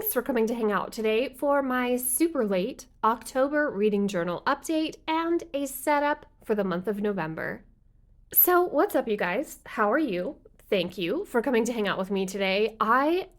Thanks for coming to hang out today for my super late October reading journal update and a setup for the month of November. So, what's up, you guys? How are you? Thank you for coming to hang out with me today.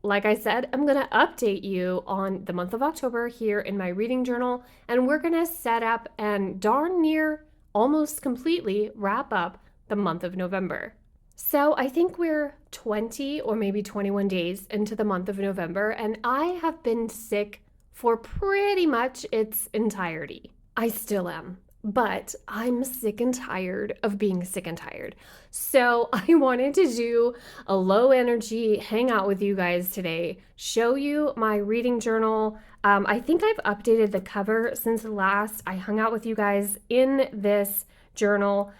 Like I said, I'm going to update you on the month of October here in my reading journal, and we're going to set up and darn near almost completely wrap up the month of November. So I think we're 20 or maybe 21 days into the month of November, and I have been sick for pretty much its entirety. I still am, but I'm sick and tired of being sick and tired. So I wanted to do a low energy hangout with you guys today, show you my reading journal. I think I've updated the cover since last I hung out with you guys in this journal.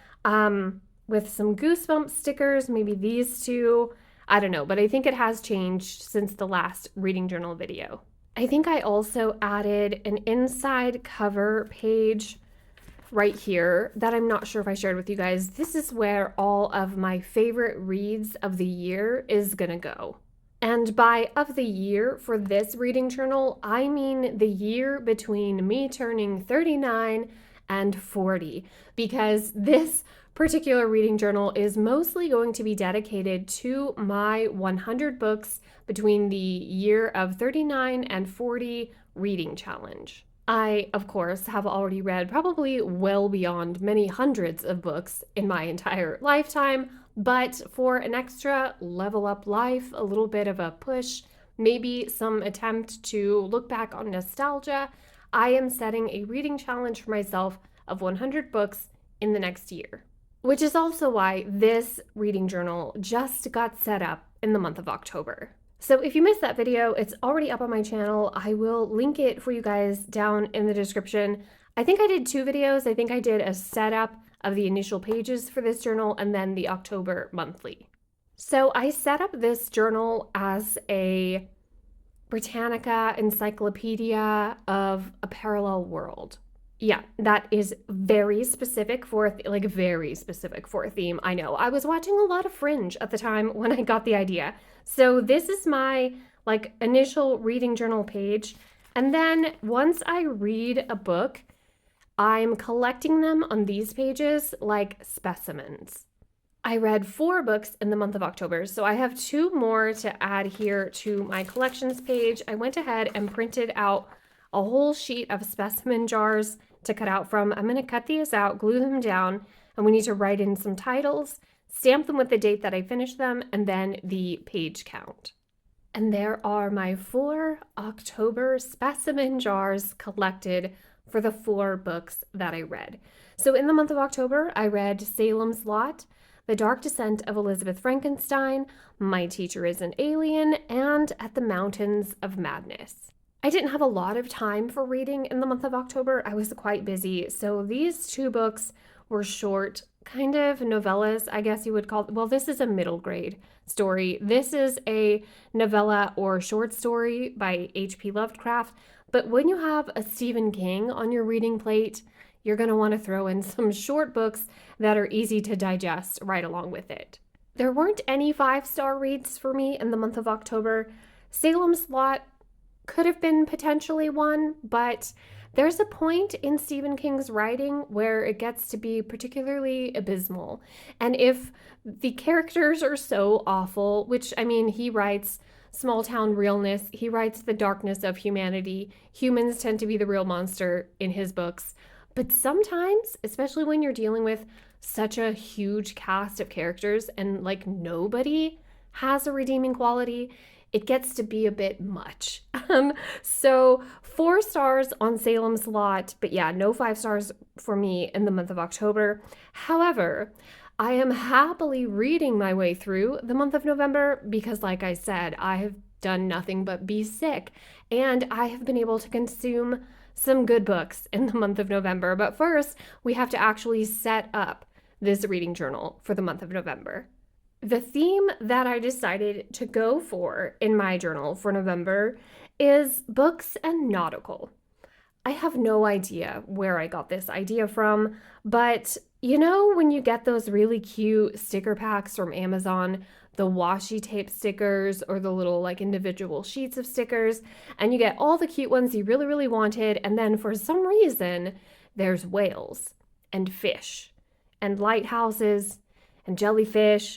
With some Goosebumps stickers, maybe these two. I don't know, but I think it has changed since the last reading journal video. I think I also added an inside cover page right here that I'm not sure if I shared with you guys. This is where all of my favorite reads of the year is gonna go. And by of the year for this reading journal, I mean the year between me turning 39 and 40, because this particular reading journal is mostly going to be dedicated to my 100 books between the year of 39 and 40 reading challenge. I, of course, have already read probably well beyond many hundreds of books in my entire lifetime, but for an extra level up life, a little bit of a push, maybe some attempt to look back on nostalgia, I am setting a reading challenge for myself of 100 books in the next year. Which is also why this reading journal just got set up in the month of October. So if you missed that video, it's already up on my channel. I will link it for you guys down in the description. I think I did 2 videos. I think I did a setup of the initial pages for this journal and then the October monthly. So I set up this journal as a Britannica encyclopedia of a parallel world. Yeah, that is very specific for a theme. I know. I was watching a lot of Fringe at the time when I got the idea. So this is my initial reading journal page. And then once I read a book, I'm collecting them on these pages like specimens. I read 4 books in the month of October, so I have 2 more to add here to my collections page. I went ahead and printed out a whole sheet of specimen jars to cut out from. I'm going to cut these out, glue them down, and we need to write in some titles, stamp them with the date that I finished them, and then the page count. And there are my 4 October specimen jars collected for the 4 books that I read. So in the month of October, I read Salem's Lot, The Dark Descent of Elizabeth Frankenstein, My Teacher is an Alien, and At the Mountains of Madness. I didn't have a lot of time for reading in the month of October. I was quite busy. So these 2 books were short, kind of novellas, I guess you would call it. Well, this is a middle grade story. This is a novella or short story by H.P. Lovecraft. But when you have a Stephen King on your reading plate, you're going to want to throw in some short books that are easy to digest right along with it. There weren't any 5-star reads for me in the month of October. Salem's Lot could have been potentially one, but there's a point in Stephen King's writing where it gets to be particularly abysmal. And if the characters are so awful, which, I mean, he writes small town realness, he writes the darkness of humanity. Humans tend to be the real monster in his books. But sometimes, especially when you're dealing with such a huge cast of characters and nobody has a redeeming quality, it gets to be a bit much. So 4 stars on Salem's Lot, but yeah, no 5 stars for me in the month of October. However, I am happily reading my way through the month of November because, like I said, I have done nothing but be sick, and I have been able to consume some good books in the month of November. But first, we have to actually set up this reading journal for the month of November. The theme that I decided to go for in my journal for November is books and nautical. I have no idea where I got this idea from, but you know when you get those really cute sticker packs from Amazon, the washi tape stickers or the little like individual sheets of stickers, and you get all the cute ones you really, really wanted. And then for some reason, there's whales and fish and lighthouses and jellyfish.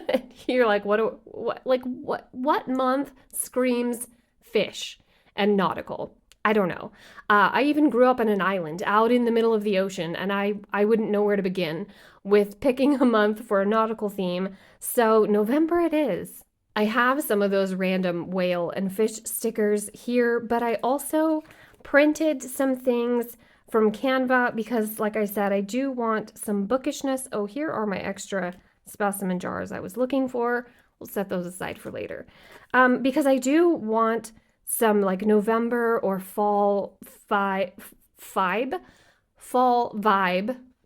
And you're like, what month screams fish and nautical? I don't know. I even grew up on an island out in the middle of the ocean, and I wouldn't know where to begin with picking a month for a nautical theme. So November it is. I have some of those random whale and fish stickers here, but I also printed some things from Canva because, like I said, I do want some bookishness. Oh, here are my extra specimen jars I was looking for. We'll set those aside for later. Because I do want some like November or fall vibe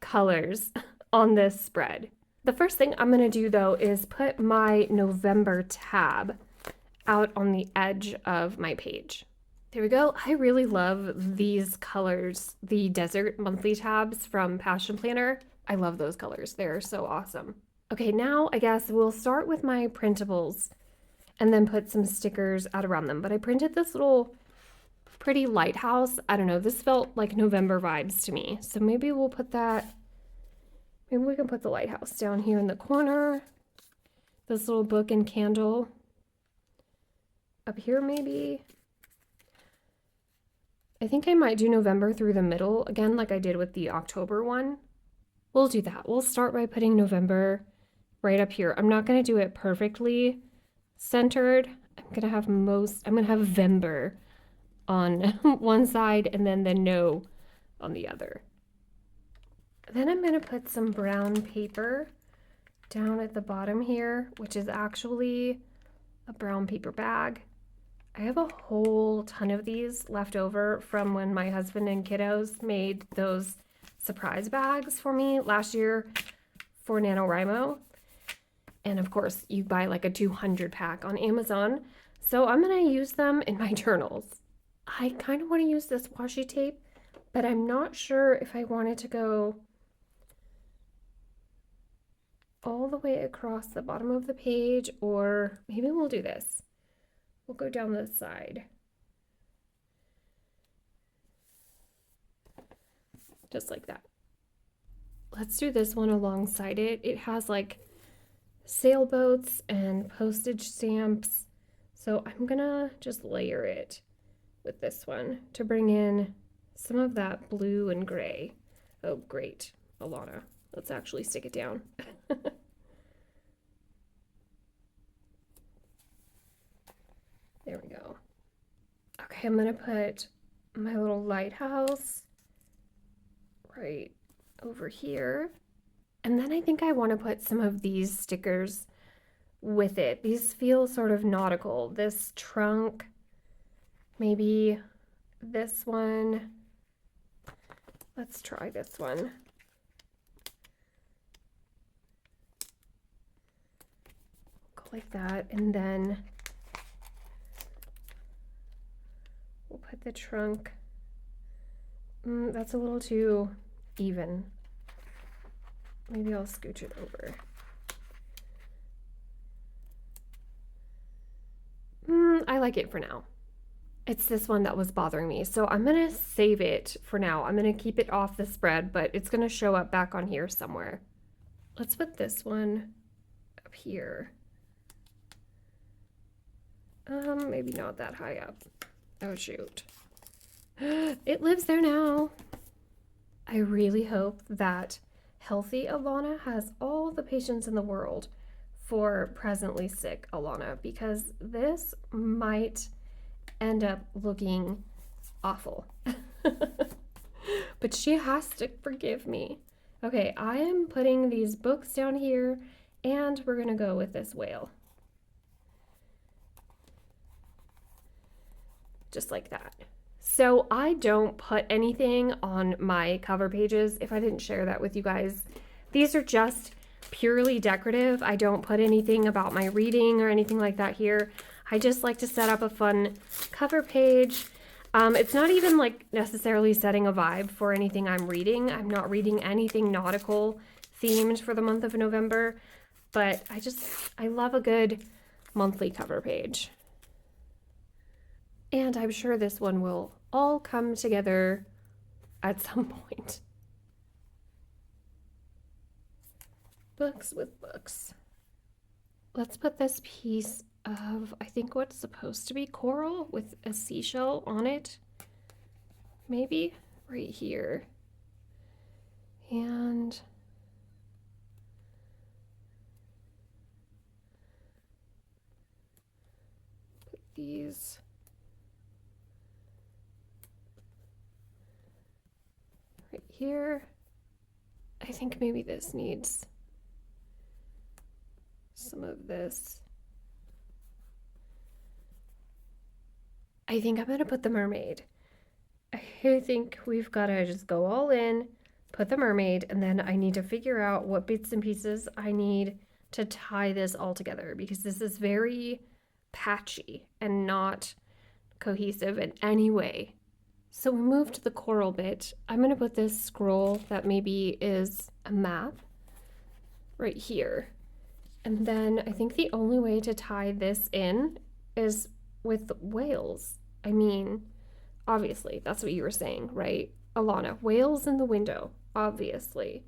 colors on this spread. The first thing I'm going to do though is put my November tab out on the edge of my page. There we go. I really love these colors, the desert monthly tabs from Passion Planner. I love those colors. They're so awesome. Okay, now I guess we'll start with my printables and then put some stickers out around them. But I printed this little pretty lighthouse. I don't know, this felt like November vibes to me. So maybe we'll put that, maybe we can put the lighthouse down here in the corner. This little book and candle up here maybe. I think I might do November through the middle again, like I did with the October one. We'll do that. We'll start by putting November right up here. I'm not going to do it perfectly centered. I'm going to have Vember on one side and then the no on the other. Then I'm going to put some brown paper down at the bottom here, which is actually a brown paper bag. I have a whole ton of these left over from when my husband and kiddos made those surprise bags for me last year for NaNoWriMo. And of course, you buy like a 200 pack on Amazon. So I'm going to use them in my journals. I kind of want to use this washi tape, but I'm not sure if I want it to go all the way across the bottom of the page, or maybe we'll do this. We'll go down this side. Just like that. Let's do this one alongside it. It has like sailboats and postage stamps. So I'm gonna just layer it with this one to bring in some of that blue and gray. Oh, great, Alana. Let's actually stick it down. There we go. Okay, I'm gonna put my little lighthouse right over here. And then I think I want to put some of these stickers with it. These feel sort of nautical. This trunk, maybe this one. Let's try this one. Go like that, and then we'll put the trunk. That's a little too even. Maybe I'll scooch it over. I like it for now. It's this one that was bothering me, so I'm gonna save it for now. I'm gonna keep it off the spread, but it's gonna show up back on here somewhere. Let's put this one up here. Maybe not that high up. Oh shoot. It lives there now. I really hope that healthy Alana has all the patience in the world for presently sick Alana, because this might end up looking awful. But she has to forgive me. Okay, I am putting these books down here, and we're gonna go with this whale. Just like that. So I don't put anything on my cover pages if I didn't share that with you guys. These are just purely decorative. I don't put anything about my reading or anything like that here. I just like to set up a fun cover page. It's not even like necessarily setting a vibe for anything I'm reading. I'm not reading anything nautical themed for the month of November. but I love a good monthly cover page. And I'm sure this one will all come together at some point. Books with books. Let's put this piece of, I think what's supposed to be coral with a seashell on it. Maybe right here. And put these right here. I think maybe this needs some of this. I think I'm gonna put the mermaid. I think we've gotta just go all in, put the mermaid, and then I need to figure out what bits and pieces I need to tie this all together because this is very patchy and not cohesive in any way. So we moved the coral bit. I'm gonna put this scroll that maybe is a map right here. And then I think the only way to tie this in is with whales. I mean, obviously, that's what you were saying, right? Alana, whales in the window, obviously.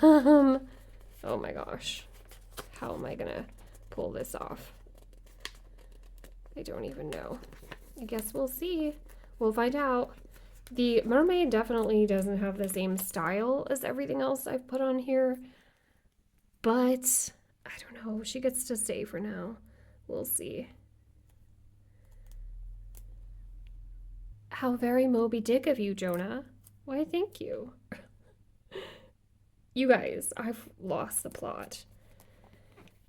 Oh my gosh. How am I gonna pull this off? I don't even know. I guess we'll see. We'll find out. The mermaid definitely doesn't have the same style as everything else I've put on here, but I don't know. She gets to stay for now. We'll see. How very Moby Dick of you, Jonah. Why, thank you. You guys, I've lost the plot.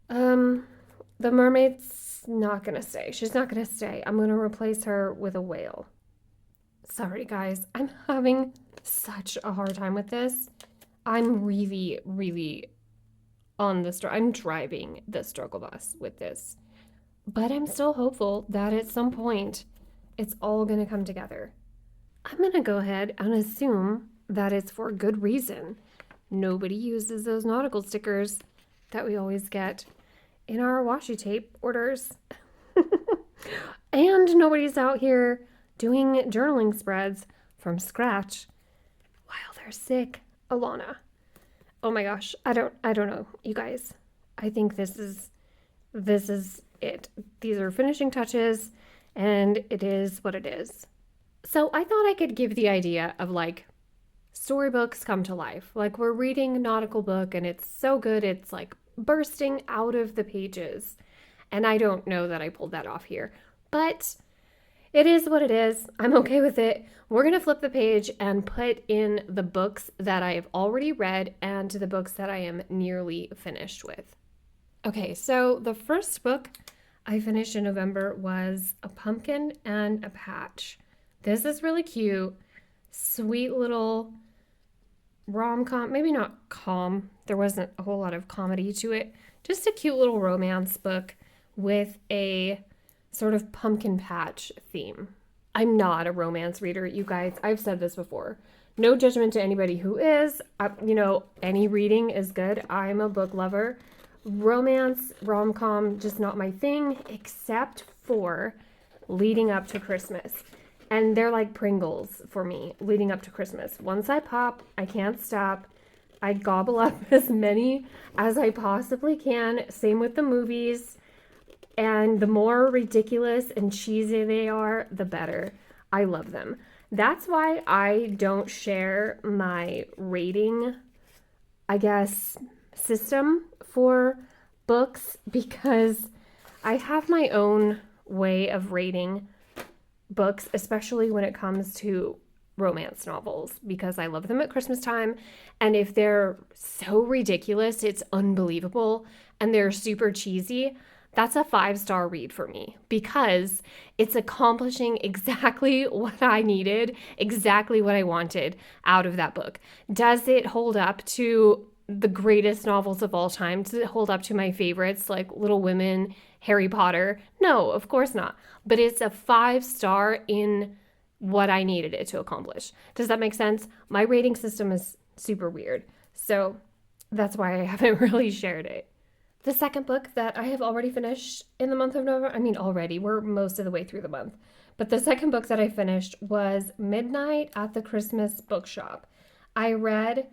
The mermaid's not gonna stay. She's not gonna stay. I'm gonna replace her with a whale. Sorry, guys. I'm having such a hard time with this. I'm really, really I'm driving the struggle bus with this. But I'm still hopeful that at some point it's all gonna come together. I'm gonna go ahead and assume that it's for good reason. Nobody uses those nautical stickers that we always get in our washi tape orders. And nobody's out here doing journaling spreads from scratch while they're sick. Alana. Oh my gosh. I don't know, you guys. I think this is it. These are finishing touches and it is what it is. So I thought I could give the idea of like storybooks come to life. Like we're reading a nautical book and it's so good it's like bursting out of the pages. And I don't know that I pulled that off here, but it is what it is. I'm okay with it. We're going to flip the page and put in the books that I have already read and the books that I am nearly finished with. Okay, so the first book I finished in November was A Pumpkin and a Patch. This is really cute, sweet little rom-com, maybe not calm. There wasn't a whole lot of comedy to it. Just a cute little romance book with a sort of pumpkin patch theme. I'm not a romance reader, you guys. I've said this before. No judgment to anybody who is. Any reading is good. I'm a book lover. Romance, rom-com, just not my thing, except for leading up to Christmas. And they're like Pringles for me, leading up to Christmas. Once I pop, I can't stop. I gobble up as many as I possibly can. Same with the movies. And the more ridiculous and cheesy they are, the better. I love them. That's why I don't share my rating, I guess, system for books, because I have my own way of rating books, especially when it comes to romance novels, because I love them at Christmas time. And if they're so ridiculous, it's unbelievable, and they're super cheesy, that's a 5-star read for me, because it's accomplishing exactly what I needed, exactly what I wanted out of that book. Does it hold up to the greatest novels of all time? Does it hold up to my favorites like Little Women, Harry Potter? No, of course not. But it's a 5-star in what I needed it to accomplish. Does that make sense? My rating system is super weird. So that's why I haven't really shared it. The second book that I have already finished in the month of November, I mean, already, we're most of the way through the month. But the second book that I finished was Midnight at the Christmas Bookshop. I read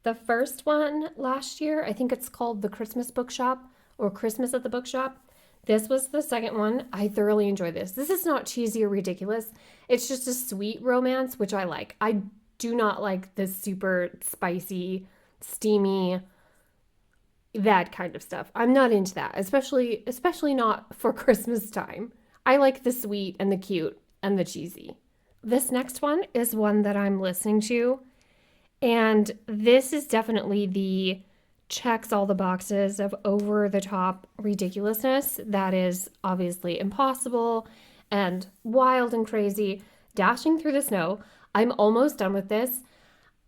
the first one last year. I think it's called The Christmas Bookshop or Christmas at the Bookshop. This was the second one. I thoroughly enjoyed this. This is not cheesy or ridiculous. It's just a sweet romance, which I like. I do not like the super spicy, steamy, that kind of stuff. I'm not into that, especially not for Christmas time. I like the sweet and the cute and the cheesy. This next one is one that I'm listening to, and this is definitely the checks all the boxes of over the top ridiculousness that is obviously impossible and wild and crazy. Dashing through the snow. I'm almost done with this.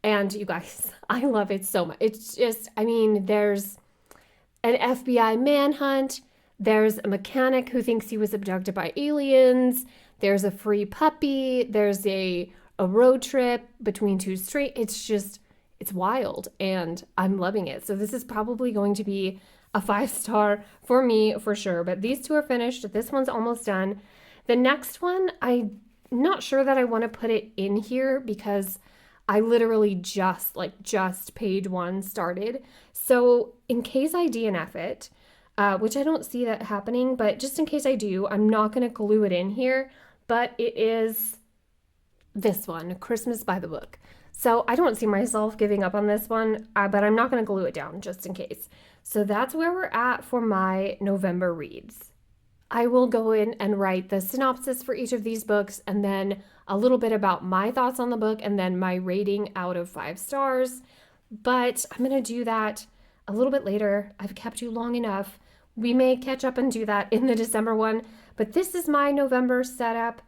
And you guys, I love it so much. It's just, I mean, there's an FBI manhunt. There's a mechanic who thinks he was abducted by aliens. There's a free puppy. There's a road trip between two straight. It's wild and I'm loving it. So this is probably going to be a 5-star for me for sure. But these two are finished. This one's almost done. The next one, I'm not sure that I want to put it in here because I literally just page 1 started. So in case I DNF it, which I don't see that happening, but just in case I do, I'm not going to glue it in here. But it is this one, Christmas by the Book. So I don't see myself giving up on this one, but I'm not going to glue it down just in case. So that's where we're at for my November reads. I will go in and write the synopsis for each of these books and then a little bit about my thoughts on the book and then my rating out of 5 stars. But I'm going to do that a little bit later. I've kept you long enough. We may catch up and do that in the December one, but this is my November setup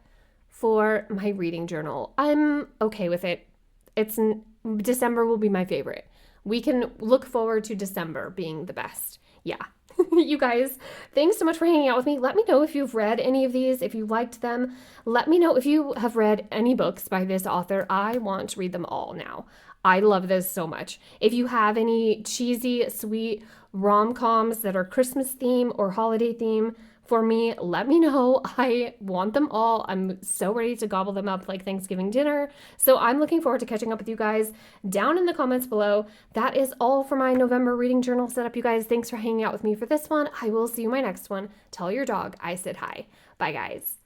for my reading journal. I'm okay with it. December will be my favorite. We can look forward to December being the best. Yeah. You guys, thanks so much for hanging out with me. Let me know if you've read any of these, if you liked them. Let me know if you have read any books by this author. I want to read them all now. I love this so much. If you have any cheesy, sweet rom-coms that are Christmas theme or holiday theme for me, let me know. I want them all. I'm so ready to gobble them up like Thanksgiving dinner. So I'm looking forward to catching up with you guys down in the comments below. That is all for my November reading journal setup, you guys. Thanks for hanging out with me for this one. I will see you in my next one. Tell your dog I said hi. Bye, guys.